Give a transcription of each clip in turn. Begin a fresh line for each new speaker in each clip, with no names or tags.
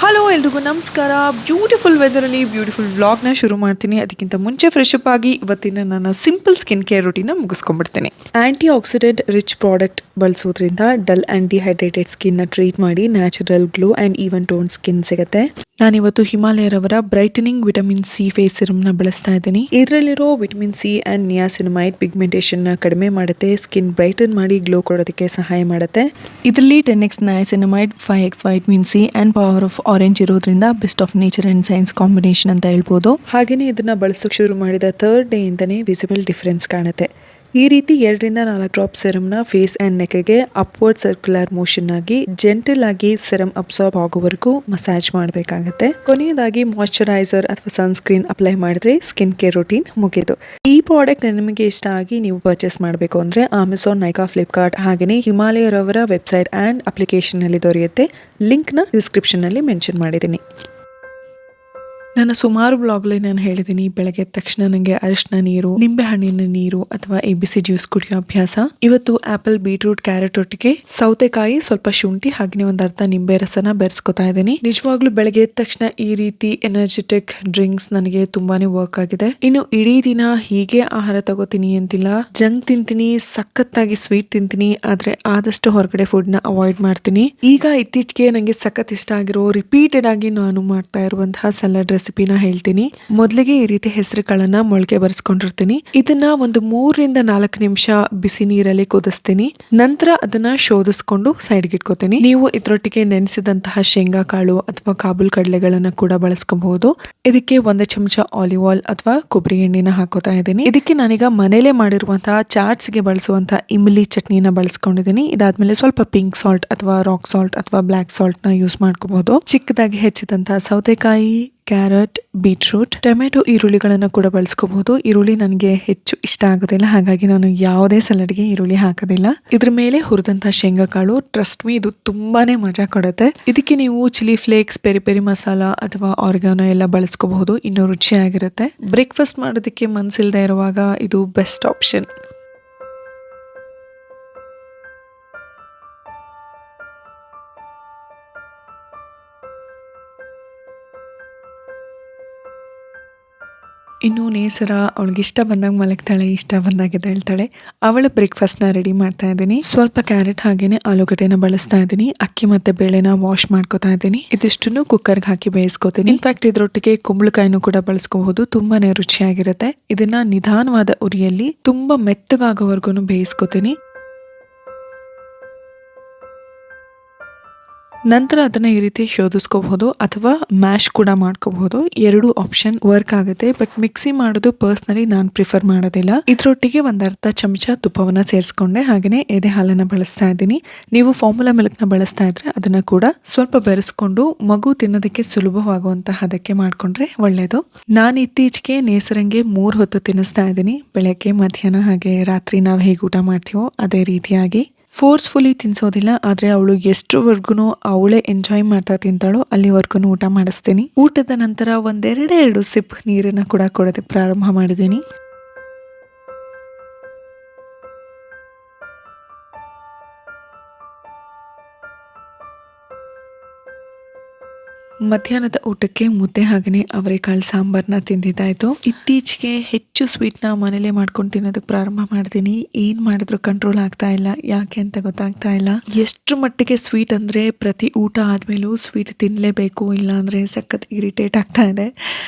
Hello ಎಲ್ರಿಗೂ ನಮಸ್ಕಾರ. Beautiful ವೆದರಲ್ಲಿ beautiful ವ್ಲಾಗ್ನ ಶುರು ಮಾಡ್ತೀನಿ. ಅದಕ್ಕಿಂತ ಮುಂಚೆ ಫ್ರೆಶ್ ಅಪ್ ಆಗಿ ಇವತ್ತಿನ ನನ್ನ ಸಿಂಪಲ್ ಸ್ಕಿನ್ ಕೇರ್ ರೂಟೀನ ಮುಗಿಸ್ಕೊಂಡ್ಬಿಡ್ತೀನಿ. ಆಂಟಿ ಆಕ್ಸಿಡೆಂಟ್ ರಿಚ್ ಪ್ರಾಡಕ್ಟ್ ಬಳಸೋದ್ರಿಂದ ಡಲ್ ಆ್ಯಂಡ್ ಡಿಹೈಡ್ರೇಟೆಡ್ ಸ್ಕಿನ್ನ ಟ್ರೀಟ್ ಮಾಡಿ natural glow and even tone skin ಸಿಗುತ್ತೆ. ನಾನಿವತ್ತು ಹಿಮಾಲಯರವರ ಬ್ರೈಟನಿಂಗ್ ವಿಟಮಿನ್ ಸಿ ಫೇಸ್ ಸಿರಮ್ನ ಬಳಸ್ತಾ ಇದ್ದೀನಿ. ಇದರಲ್ಲಿರೋ ವಿಟಮಿನ್ ಸಿ ಆ್ಯಂಡ್ ನಿಯಾಸಿನಮೈಡ್ ಪಿಗ್ಮೆಂಟೇಷನ್ನ ಕಡಿಮೆ ಮಾಡುತ್ತೆ, ಸ್ಕಿನ್ ಬ್ರೈಟನ್ ಮಾಡಿ ಗ್ಲೋ ಕೊಡೋದಕ್ಕೆ ಸಹಾಯ ಮಾಡುತ್ತೆ. ಇದರಲ್ಲಿ 10x ನಿಯಾಸಿನಮೈಡ್, 5x vitamin C and power of orange ಇರೋದ್ರಿಂದ best of nature and science combination ಅಂತ ಹೇಳ್ಬೋದು. ಹಾಗೆಯೇ ಇದನ್ನ ಬಳಸೋಕೆ ಶುರು ಮಾಡಿದ 3rd ಡೇ ಇಂದನೇ ವಿಸಿಬಲ್ ಡಿಫರೆನ್ಸ್ ಕಾಣುತ್ತೆ. ಈ ರೀತಿ 2 ರಿಂದ 4 ಡ್ರಾಪ್ ಸೆರಮ್ನ ಫೇಸ್ ಅಂಡ್ ನೆಕ್ಗೆ ಅಪ್ವರ್ಡ್ ಸರ್ಕ್ಯುಲರ್ ಮೋಷನ್ ಆಗಿ ಜೆಂಟಲ್ ಆಗಿ ಸೆರಮ್ ಅಬ್ಸಾರ್ಬ್ ಆಗೋವರೆಗೂ ಮಸಾಜ್ ಮಾಡಬೇಕಾಗುತ್ತೆ. ಕೊನೆಯದಾಗಿ ಮಾಯಶ್ಚರೈಸರ್ ಅಥವಾ ಸನ್ಸ್ಕ್ರೀನ್ ಅಪ್ಲೈ ಮಾಡಿದ್ರೆ ಸ್ಕಿನ್ ಕೇರ್ ರೂಟೀನ್ ಮುಗಿದು. ಈ ಪ್ರಾಡಕ್ಟ್ ನಿಮಗೆ ಇಷ್ಟ ಆಗಿ ನೀವು ಪರ್ಚೇಸ್ ಮಾಡಬೇಕು ಅಂದ್ರೆ ಅಮೆಜಾನ್, ನೈಕಾ, ಫ್ಲಿಪ್ಕಾರ್ಟ್ ಹಾಗೆಯೇ ಹಿಮಾಲಯರವರ ವೆಬ್ಸೈಟ್ ಅಂಡ್ ಅಪ್ಲಿಕೇಶನ್ ನಲ್ಲಿ ದೊರೆಯುತ್ತೆ. ಲಿಂಕ್ ನ ಡಿಸ್ಕ್ರಿಪ್ಷನ್ ನಲ್ಲಿ ಮೆನ್ಷನ್ ಮಾಡಿದ್ದೀನಿ. ನನ್ನ ಸುಮಾರು ಬ್ಲಾಗ್ಲಿ ನಾನು ಹೇಳಿದ್ದೀನಿ, ಬೆಳಗ್ಗೆ ತಕ್ಷಣ ನನಗೆ ಅರಿಶಿನ ನೀರು, ನಿಂಬೆ ಹಣ್ಣಿನ ನೀರು ಅಥವಾ ABC ಜ್ಯೂಸ್ ಕುಡಿಯೋ ಅಭ್ಯಾಸ. ಇವತ್ತು ಆಪಲ್, ಬೀಟ್ರೂಟ್, ಕ್ಯಾರೆಟ್ ಒಟ್ಟಿಗೆ ಸೌತೆಕಾಯಿ, ಸ್ವಲ್ಪ ಶುಂಠಿ ಹಾಗೆ ಒಂದು ಅರ್ಧ ನಿಂಬೆ ರಸನ ಬೆರೆಸ್ಕೊತಾ ಇದ್ದೀನಿ. ನಿಜವಾಗ್ಲೂ ಬೆಳಗ್ಗೆ ಎದ್ದ ತಕ್ಷಣ ಈ ರೀತಿ ಎನರ್ಜೆಟಿಕ್ ಡ್ರಿಂಕ್ಸ್ ನನಗೆ ತುಂಬಾನೇ ವರ್ಕ್ ಆಗಿದೆ. ಇನ್ನು ಇಡೀ ದಿನ ಹೀಗೆ ಆಹಾರ ತಗೋತೀನಿ ಅಂತಿಲ್ಲ. ಜಂಕ್ ತಿಂತೀನಿ, ಸಖತ್ತಾಗಿ ಸ್ವೀಟ್ ತಿಂತೀನಿ, ಆದ್ರೆ ಆದಷ್ಟು ಹೊರಗಡೆ ಫುಡ್ ನ ಅವಾಯ್ಡ್ ಮಾಡ್ತೀನಿ. ಈಗ ಇತ್ತೀಚೆಗೆ ನನಗೆ ಸಖತ್ ಇಷ್ಟ ಆಗಿರೋ ರಿಪೀಟೆಡ್ ಆಗಿ ನಾನು ಮಾಡ್ತಾ ಇರುವಂತಹ ಸಲಾಡ್ ರೆಸಿಪಿನ ಹೇಳ್ತೀನಿ. ಮೊದಲಿಗೆ ಈ ರೀತಿ ಹೆಸರು ಕಾಳನ್ನ ಮೊಳಕೆ ಬರೆಸ್ಕೊಂಡಿರ್ತೀನಿ. ಇದನ್ನ ಒಂದು 3 ರಿಂದ 4 ನಿಮಿಷ ಬಿಸಿ ನೀರಲ್ಲಿ ಕುದಿಸ್ತೀನಿ. ನಂತರ ಅದನ್ನ ಶೋಧಿಸ್ಕೊಂಡು ಸೈಡ್ಗೆ ಇಟ್ಕೋತೀನಿ. ನೀವು ಇದರೊಟ್ಟಿಗೆ ನೆನೆಸಿದಂತಹ ಶೇಂಗಾ ಕಾಳು ಅಥವಾ ಕಾಬೂಲ್ ಕಡಲೆಗಳನ್ನ ಕೂಡ ಬಳಸ್ಕೋಬಹುದು. ಇದಕ್ಕೆ 1 ಚಮಚ ಆಲಿವ್ ಆಯಿಲ್ ಅಥವಾ ಕೊಬ್ಬರಿ ಎಣ್ಣೆನ ಹಾಕೋತಾ ಇದ್ದೀನಿ. ಇದಕ್ಕೆ ನಾನೀಗ ಮನೇಲೆ ಮಾಡಿರುವಂತಹ ಚಾಟ್ಸ್ಗೆ ಬಳಸುವಂತಹ ಇಮ್ಲಿ ಚಟ್ನಿನ ಬಳಸ್ಕೊಂಡಿದ್ದೀನಿ. ಇದಾದ್ಮೇಲೆ ಸ್ವಲ್ಪ ಪಿಂಕ್ ಸಾಲ್ಟ್ ಅಥವಾ ರಾಕ್ ಸಾಲ್ಟ್ ಅಥವಾ ಬ್ಲಾಕ್ ಸಾಲ್ಟ್ ನ ಯೂಸ್ ಮಾಡ್ಕೋಬಹುದು. ಚಿಕ್ಕದಾಗಿ ಹೆಚ್ಚಿದಂತಹ ಸೌತೆಕಾಯಿ, ಕ್ಯಾರೆಟ್, ಬೀಟ್ರೂಟ್, ಟೊಮೆಟೊ, ಈರುಳ್ಳಿಗಳನ್ನು ಕೂಡ ಬಳಸ್ಕೋಬಹುದು. ಈರುಳ್ಳಿ ನನಗೆ ಹೆಚ್ಚು ಇಷ್ಟ ಆಗೋದಿಲ್ಲ, ಹಾಗಾಗಿ ನಾನು ಯಾವುದೇ ಸಲಾಡ್ಗೆ ಈರುಳ್ಳಿ ಹಾಕೋದಿಲ್ಲ. ಇದ್ರ ಮೇಲೆ ಹುರಿದಂತಹ ಶೇಂಗಾ ಕಾಳು, ಟ್ರಸ್ಟ್ ಮೀ, ಇದು ತುಂಬಾನೇ ಮಜಾ ಕೊಡುತ್ತೆ. ಇದಕ್ಕೆ ನೀವು chilli flakes, peri peri masala ಅಥವಾ ಆರ್ಗಾನೋ ಎಲ್ಲ ಬಳಸ್ಕೋಬಹುದು. ಇನ್ನೂ ರುಚಿಯಾಗಿರುತ್ತೆ. ಬ್ರೇಕ್ಫಾಸ್ಟ್ ಮಾಡೋದಕ್ಕೆ ಮನ್ಸಿಲ್ದೇ ಇರುವಾಗ ಇದು ಬೆಸ್ಟ್ ಆಪ್ಷನ್. ಇನ್ನು ನೇಸರ ಅವಳಿಗೆ ಇಷ್ಟ ಬಂದಾಗ ಮಲಗ್ತಾಳೆ, ಇಷ್ಟ ಬಂದಾಗ ಎದ್ದೇಳ್ತಾಳೆ. ಅವಳ ಬ್ರೇಕ್ಫಾಸ್ಟ್ ನ ರೆಡಿ ಮಾಡ್ತಾ ಇದ್ದೀನಿ. ಸ್ವಲ್ಪ ಕ್ಯಾರೆಟ್ ಹಾಗೇನೆ ಆಲೂಗಡ್ಡೆನ ಬಳಸ್ತಾ ಇದ್ದೀನಿ. ಅಕ್ಕಿ ಮತ್ತೆ ಬೇಳೆನ ವಾಶ್ ಮಾಡ್ಕೋತಾ ಇದ್ದೀನಿ. ಇದಿಷ್ಟನ್ನು ಕುಕ್ಕರ್ಗೆ ಹಾಕಿ ಬೇಯಿಸ್ಕೋತೀನಿ. ಇನ್ಫ್ಯಾಕ್ಟ್ ಇದ್ರೊಟ್ಟಿಗೆ ಕುಂಬಳಕಾಯಿನೂ ಕೂಡ ಬಳಸ್ಕೋಬಹುದು. ತುಂಬಾನೇ ರುಚಿಯಾಗಿರುತ್ತೆ. ಇದನ್ನ ನಿಧಾನವಾದ ಉರಿಯಲ್ಲಿ ತುಂಬಾ ಮೆತ್ತಗಾಗೋವರೆಗೂ ಬೇಯಿಸ್ಕೋತೀನಿ. ನಂತರ ಅದನ್ನ ಈ ರೀತಿ ಶೋಧಿಸ್ಕೋಬಹುದು ಅಥವಾ ಮ್ಯಾಶ್ ಕೂಡ ಮಾಡ್ಕೋಬಹುದು. 2 ಆಪ್ಷನ್ ವರ್ಕ್ ಆಗುತ್ತೆ. ಬಟ್ ಮಿಕ್ಸಿ ಮಾಡೋದು ಪರ್ಸ್ನಲಿ ನಾನು ಪ್ರಿಫರ್ ಮಾಡೋದಿಲ್ಲ. ಇದ್ರೊಟ್ಟಿಗೆ 1 ಅರ್ಧ ಚಮಚ ತುಪ್ಪವನ್ನ ಸೇರಿಸ್ಕೊಂಡೆ. ಹಾಗೆಯೇ ಎದೆ ಹಾಲನ್ನ ಬಳಸ್ತಾ ಇದ್ದೀನಿ. ನೀವು ಫಾರ್ಮುಲಾ ಮಿಲ್ಕ್ ನ ಬಳಸ್ತಾ ಇದ್ರೆ ಅದನ್ನ ಕೂಡ ಸ್ವಲ್ಪ ಬೆರೆಸ್ಕೊಂಡು ಮಗು ತಿನ್ನೋದಕ್ಕೆ ಸುಲಭವಾಗುವಂತಹ ಹದಕ್ಕೆ ಮಾಡ್ಕೊಂಡ್ರೆ ಒಳ್ಳೇದು. ನಾನು ಇತ್ತೀಚೆಗೆ ನೇಸರಂಗೆ 3 ಹೊತ್ತು ತಿನ್ನಿಸ್ತಾ ಇದ್ದೀನಿ. ಬೆಳಗ್ಗೆ, ಮಧ್ಯಾಹ್ನ ಹಾಗೆ ರಾತ್ರಿ ನಾವು ಹೇಗೆ ಊಟ ಮಾಡ್ತೀವೋ ಅದೇ ರೀತಿಯಾಗಿ. ಫೋರ್ಸ್ಫುಲಿ ತಿನ್ಸೋದಿಲ್ಲ, ಆದ್ರೆ ಅವಳು ಎಷ್ಟರವರೆಗೂ ಅವಳೇ ಎಂಜಾಯ್ ಮಾಡ್ತಾ ತಿಂತಾಳೋ ಅಲ್ಲಿವರೆಗೂ ಊಟ ಮಾಡಿಸ್ತೀನಿ. ಊಟದ ನಂತರ 1-2 ಸಿಪ್ ನೀರನ್ನ ಕೂಡ ಕೊಡೋದಕ್ಕೆ ಪ್ರಾರಂಭ ಮಾಡಿದ್ದೀನಿ. ಮಧ್ಯಾಹ್ನದ ಊಟಕ್ಕೆ ಮುದ್ದೆ ಹಾಗೆಯೇ ಅವರೆಕಾಳು ಸಾಂಬಾರ್ನ ತಿಂದಿದ್ದಾಯ್ತು. ಇತ್ತೀಚೆಗೆ ಹೆಚ್ಚು ಸ್ವೀಟ್ನ ಮನೇಲೆ ಮಾಡ್ಕೊಂಡು ತಿನ್ನೋದಕ್ಕೆ ಪ್ರಾರಂಭ ಮಾಡಿದ್ದೀನಿ. ಏನ್ ಮಾಡಿದ್ರು ಕಂಟ್ರೋಲ್ ಆಗ್ತಾ ಇಲ್ಲ, ಯಾಕೆ ಅಂತ ಗೊತ್ತಾಗ್ತಾ ಇಲ್ಲ. ಎಷ್ಟು ಮಟ್ಟಿಗೆ ಸ್ವೀಟ್ ಅಂದ್ರೆ ಪ್ರತಿ ಊಟ ಆದ್ಮೇಲೂ ಸ್ವೀಟ್ ತಿನ್ನಲೇಬೇಕು, ಇಲ್ಲ ಅಂದ್ರೆ ಸಖತ್ ಇರಿಟೇಟ್ ಆಗ್ತಾ ಇದೆ.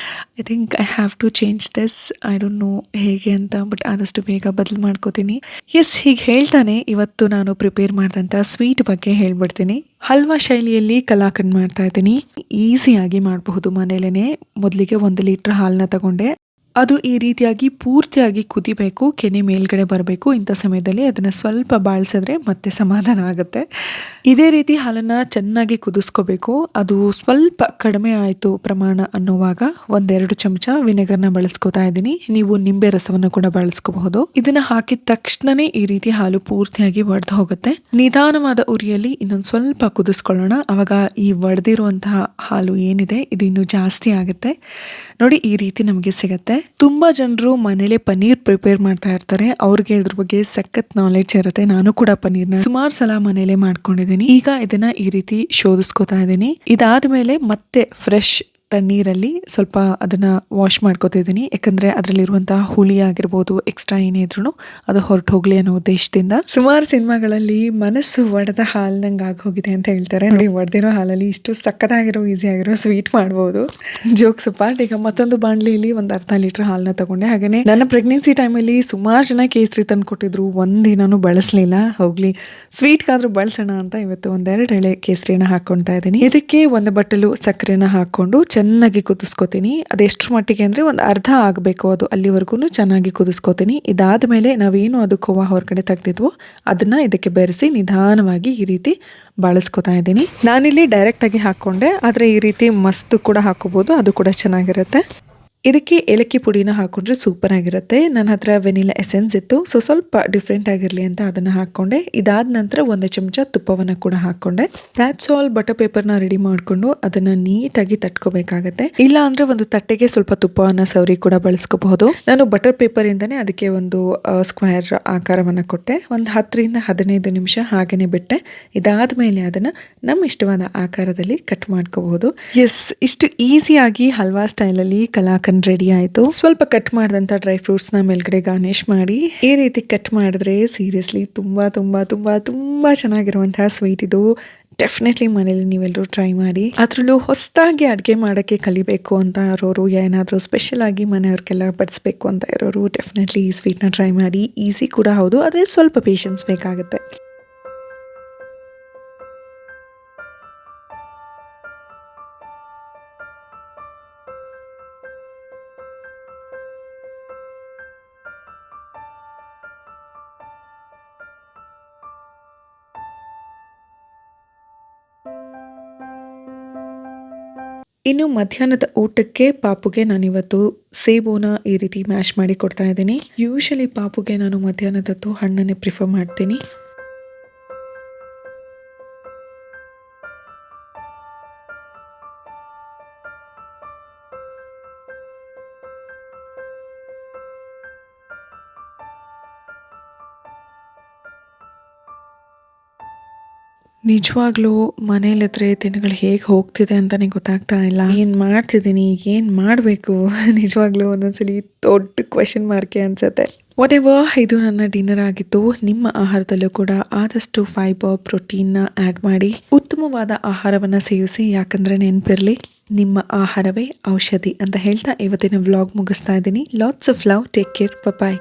I think I have to change this. I don't know ಹೇಗೆ ಅಂತ, ಬಟ್ ಆದಷ್ಟು ಬೇಗ ಬದಲು ಮಾಡ್ಕೋತೀನಿ. ಎಸ್, ಹೀಗೆ ಹೇಳ್ತಾನೆ ಇವತ್ತು ನಾನು ಪ್ರಿಪೇರ್ ಮಾಡಿದಂಥ ಸ್ವೀಟ್ ಬಗ್ಗೆ ಹೇಳ್ಬಿಡ್ತೀನಿ. ಹಲ್ವಾ ಶೈಲಿಯಲ್ಲಿ ಕಲಾಕಂಡ್ ಮಾಡ್ತಾ ಇದ್ದೀನಿ. ಈಸಿಯಾಗಿ ಮಾಡಬಹುದು ಮನೇಲೇನೆ. ಮೊದಲಿಗೆ 1 ಲೀಟರ್ ಹಾಲನ್ನ ತಗೊಂಡೆ. ಅದು ಈ ರೀತಿಯಾಗಿ ಪೂರ್ತಿಯಾಗಿ ಕುದಿಬೇಕು, ಕೆನೆ ಮೇಲ್ಗಡೆ ಬರಬೇಕು. ಇಂಥ ಸಮಯದಲ್ಲಿ ಅದನ್ನ ಸ್ವಲ್ಪ ಬಾಳಿಸಿದ್ರೆ ಮತ್ತೆ ಸಮಾಧಾನ ಆಗುತ್ತೆ. ಇದೇ ರೀತಿ ಹಾಲನ್ನ ಚೆನ್ನಾಗಿ ಕುದಿಸ್ಕೋಬೇಕು. ಅದು ಸ್ವಲ್ಪ ಕಡಿಮೆ ಆಯಿತು ಪ್ರಮಾಣ ಅನ್ನುವಾಗ 1-2 ಚಮಚ ವಿನೆಗರ್ನ ಬಳಸ್ಕೋತಾ ಇದ್ದೀನಿ. ನೀವು ನಿಂಬೆ ರಸವನ್ನು ಕೂಡ ಬಳಸ್ಕೋಬಹುದು. ಇದನ್ನ ಹಾಕಿದ ತಕ್ಷಣನೇ ಈ ರೀತಿ ಹಾಲು ಪೂರ್ತಿಯಾಗಿ ಒಡೆದು ಹೋಗುತ್ತೆ. ನಿಧಾನವಾದ ಉರಿಯಲ್ಲಿ ಇನ್ನೊಂದು ಸ್ವಲ್ಪ ಕುದಿಸ್ಕೊಳ್ಳೋಣ. ಅವಾಗ ಈ ಒಡೆದಿರುವಂತಹ ಹಾಲು ಏನಿದೆ ಇದು ಇನ್ನೂ ಜಾಸ್ತಿ ಆಗುತ್ತೆ. ನೋಡಿ, ಈ ರೀತಿ ನಮಗೆ ಸಿಗತ್ತೆ. ತುಂಬಾ ಜನರು ಮನೇಲೆ ಪನ್ನೀರ್ ಪ್ರಿಪೇರ್ ಮಾಡ್ತಾ ಇರ್ತಾರೆ, ಅವ್ರಿಗೆ ಇದ್ರ ಬಗ್ಗೆ ಸಖತ್ ನಾಲೆಡ್ಜ್ ಇರುತ್ತೆ. ನಾನು ಕೂಡ ಪನ್ನೀರ್ನ ಸುಮಾರು ಸಲ ಮನೇಲೆ ಮಾಡ್ಕೊಂಡಿದ್ದೀನಿ. ಈಗ ಇದನ್ನ ಈ ರೀತಿ ಶೋಧಿಸ್ಕೊತಾ ಇದ್ದೀನಿ. ಇದಾದ್ಮೇಲೆ ಮತ್ತೆ ಫ್ರೆಶ್ ತಣ್ಣೀರಲ್ಲಿ ಸ್ವಲ್ಪ ಅದನ್ನ ವಾಶ್ ಮಾಡ್ಕೋತಿದ್ದೀನಿ, ಯಾಕಂದ್ರೆ ಅದರಲ್ಲಿರುವಂತಹ ಹುಳಿ ಆಗಿರ್ಬೋದು, ಎಕ್ಸ್ಟ್ರಾ ಏನೇ ಇದ್ರು ಅದು ಹೊರಟು ಹೋಗ್ಲಿ ಅನ್ನೋ ಉದ್ದೇಶದಿಂದ. ಸುಮಾರು ಸಿನಿಮಾಗಳಲ್ಲಿ ಮನಸ್ಸು ಒಡೆದ ಹಾಲ್ನಂಗೆ ಆಗೋಗಿದೆ ಅಂತ ಹೇಳ್ತಾರೆ ನೋಡಿ. ಒಡೆದಿರೋ ಹಾಲಲ್ಲಿ ಇಷ್ಟು ಸಕ್ಕತ್ತಾಗಿರೋ ಈಸಿ ಆಗಿರೋ ಸ್ವೀಟ್ ಮಾಡ್ಬೋದು. Jokes part. ಈಗ ಮತ್ತೊಂದು ಬಾಣ್ಲಿಯಲ್ಲಿ ಒಂದು ಅರ್ಧ ಲೀಟರ್ ಹಾಲನ್ನ ತಗೊಂಡೆ. ಹಾಗೇನೆ ನನ್ನ ಪ್ರೆಗ್ನೆನ್ಸಿ ಟೈಮಲ್ಲಿ ಸುಮಾರು ಜನ ಕೇಸರಿ ತಂದು ಕೊಟ್ಟಿದ್ರು, ಒಂದಿನಾನು ಬಳಸಲಿಲ್ಲ. ಹೋಗ್ಲಿ ಸ್ವೀಟ್ಗಾದ್ರೂ ಬಳಸೋಣ ಅಂತ ಇವತ್ತು ಒಂದೆರಡು ಎಳೆ ಕೇಸರಿನ ಹಾಕೊಳ್ತಾ ಇದ್ದೀನಿ. ಇದಕ್ಕೆ ಒಂದು ಬಟ್ಟಲು ಸಕ್ಕರೆನ ಹಾಕೊಂಡು ಚೆನ್ನಾಗಿ ಕುದಿಸ್ಕೊತೀನಿ. ಅದೆಷ್ಟ್ರ ಮಟ್ಟಿಗೆ ಅಂದರೆ ಒಂದು ಅರ್ಧ ಆಗಬೇಕು, ಅದು ಅಲ್ಲಿವರೆಗೂ ಚೆನ್ನಾಗಿ ಕುದಿಸ್ಕೊತೀನಿ. ಇದಾದಮೇಲೆ ನಾವೇನು ಅದು ಖೋವಾ ಹೊರಗಡೆ ತೆಗ್ದಿದ್ವೋ ಅದನ್ನು ಇದಕ್ಕೆ ಬೆರೆಸಿ ನಿಧಾನವಾಗಿ ಈ ರೀತಿ ಬಳಸ್ಕೊತಾ ಇದ್ದೀನಿ. ನಾನಿಲ್ಲಿ ಡೈರೆಕ್ಟಾಗಿ ಹಾಕ್ಕೊಂಡೆ, ಆದರೆ ಈ ರೀತಿ ಮಸ್ತ್ ಕೂಡ ಹಾಕೋಬೋದು, ಅದು ಕೂಡ ಚೆನ್ನಾಗಿರುತ್ತೆ. ಇದಕ್ಕೆ ಏಲಕ್ಕಿ ಪುಡಿನ ಹಾಕೊಂಡ್ರೆ ಸೂಪರ್ ಆಗಿರುತ್ತೆ. ನನ್ನ ಹತ್ರ ವೆನಿಲಾ ಎಸೆನ್ಸ್ ಇತ್ತು, ಸೊ ಸ್ವಲ್ಪ ಡಿಫ್ರೆಂಟ್ ಆಗಿರಲಿ ಅಂತ ಅದನ್ನು ಹಾಕ್ಕೊಂಡೆ. ಇದಾದ ನಂತರ ಒಂದು ಚಮಚ ತುಪ್ಪವನ್ನು ಕೂಡ ಹಾಕ್ಕೊಂಡೆ. That's all. ಬಟರ್ ಪೇಪರ್ನ ರೆಡಿ ಮಾಡಿಕೊಂಡು ಅದನ್ನು ನೀಟಾಗಿ ತಟ್ಕೋಬೇಕಾಗತ್ತೆ. ಇಲ್ಲ ಅಂದರೆ ಒಂದು ತಟ್ಟೆಗೆ ಸ್ವಲ್ಪ ತುಪ್ಪವನ್ನು ಸವರಿ ಕೂಡ ಬಳಸ್ಕೋಬಹುದು. ನಾನು ಬಟರ್ ಪೇಪರಿಂದನೇ ಅದಕ್ಕೆ ಒಂದು ಸ್ಕ್ವೇರ್ ಆಕಾರವನ್ನು ಕೊಟ್ಟೆ. ಒಂದು 10ರಿಂದ 15 ನಿಮಿಷ ಹಾಗೆಯೇ ಬಿಟ್ಟೆ. ಇದಾದ ಮೇಲೆ ಅದನ್ನು ನಮ್ಮ ಇಷ್ಟವಾದ ಆಕಾರದಲ್ಲಿ ಕಟ್ ಮಾಡ್ಕೋಬಹುದು. ಎಸ್, ಇಷ್ಟು ಈಸಿಯಾಗಿ ಹಲ್ವಾ ಸ್ಟೈಲಲ್ಲಿ ಕಲಾಕಂಡ್ ರೆಡಿ ಆಯಿತು. ಸ್ವಲ್ಪ ಕಟ್ ಮಾಡಿದಂಥ ಡ್ರೈ ಫ್ರೂಟ್ಸ್ನ ಮೇಲ್ಗಡೆ ಗಾರ್ನಿಶ್ ಮಾಡಿ ಈ ರೀತಿ ಕಟ್ ಮಾಡಿದ್ರೆ ಸೀರಿಯಸ್ಲಿ ತುಂಬ ತುಂಬ ತುಂಬ ತುಂಬ ಚೆನ್ನಾಗಿರುವಂತಹ ಸ್ವೀಟ್ ಇದು. ಡೆಫಿನೆಟ್ಲಿ ಮನೇಲಿ ನೀವೆಲ್ಲರೂ ಟ್ರೈ ಮಾಡಿ. ಅದರಲ್ಲೂ ಹೊಸದಾಗಿ ಅಡುಗೆ ಮಾಡೋಕ್ಕೆ ಕಲಿಬೇಕು ಅಂತ ಇರೋರು, ಏನಾದರೂ ಸ್ಪೆಷಲ್ ಆಗಿ ಮನೆಯವ್ರಿಗೆಲ್ಲ ಬಡಿಸ್ಬೇಕು ಅಂತ ಇರೋರು ಡೆಫಿನೆಟ್ಲಿ ಈ ಸ್ವೀಟ್ನ ಟ್ರೈ ಮಾಡಿ. ಈಸಿ ಕೂಡ ಹೌದು, ಆದರೆ ಸ್ವಲ್ಪ ಪೇಷನ್ಸ್ ಬೇಕಾಗುತ್ತೆ. ಇನ್ನು ಮಧ್ಯಾಹ್ನದ ಊಟಕ್ಕೆ ಪಾಪುಗೆ ನಾನಿವತ್ತು ಸೇಬುನ ಈ ರೀತಿ ಮ್ಯಾಶ್ ಮಾಡಿ ಕೊಡ್ತಾ ಇದ್ದೀನಿ. ಯೂಶಲಿ ಪಾಪುಗೆ ನಾನು ಮಧ್ಯಾಹ್ನದತ್ತು ಹಣ್ಣನ್ನೇ ಪ್ರಿಫರ್ ಮಾಡ್ತೀನಿ. ನಿಜವಾಗ್ಲೂ ಮನೇಲಿದ್ರೆ ದಿನಗಳು ಹೇಗೆ ಹೋಗ್ತಿದೆ ಅಂತಲೇ ಗೊತ್ತಾಗ್ತಾ ಇಲ್ಲ. ಏನು ಮಾಡ್ತಿದ್ದೀನಿ, ಏನು ಮಾಡಬೇಕು, ನಿಜವಾಗ್ಲೂ ಒಂದೊಂದ್ಸಲಿ ದೊಡ್ಡ ಕ್ವೆಶನ್ ಮಾರ್ಕೆ ಅನ್ಸುತ್ತೆ. ವಾಟ್ ಎವರ್, ಇದು ನನ್ನ ಡಿನ್ನರ್ ಆಗಿತ್ತು. ನಿಮ್ಮ ಆಹಾರದಲ್ಲೂ ಕೂಡ ಆದಷ್ಟು ಫೈಬರ್, ಪ್ರೋಟೀನ್ನ ಆ್ಯಡ್ ಮಾಡಿ ಉತ್ತಮವಾದ ಆಹಾರವನ್ನು ಸೇವಿಸಿ. ಯಾಕಂದರೆ ನೆನಪಿರಲಿ, ನಿಮ್ಮ ಆಹಾರವೇ ಔಷಧಿ ಅಂತ ಹೇಳ್ತಾ ಇವತ್ತಿನ ವ್ಲಾಗ್ ಮುಗಿಸ್ತಾ ಇದ್ದೀನಿ. Lots of love, take care, bye.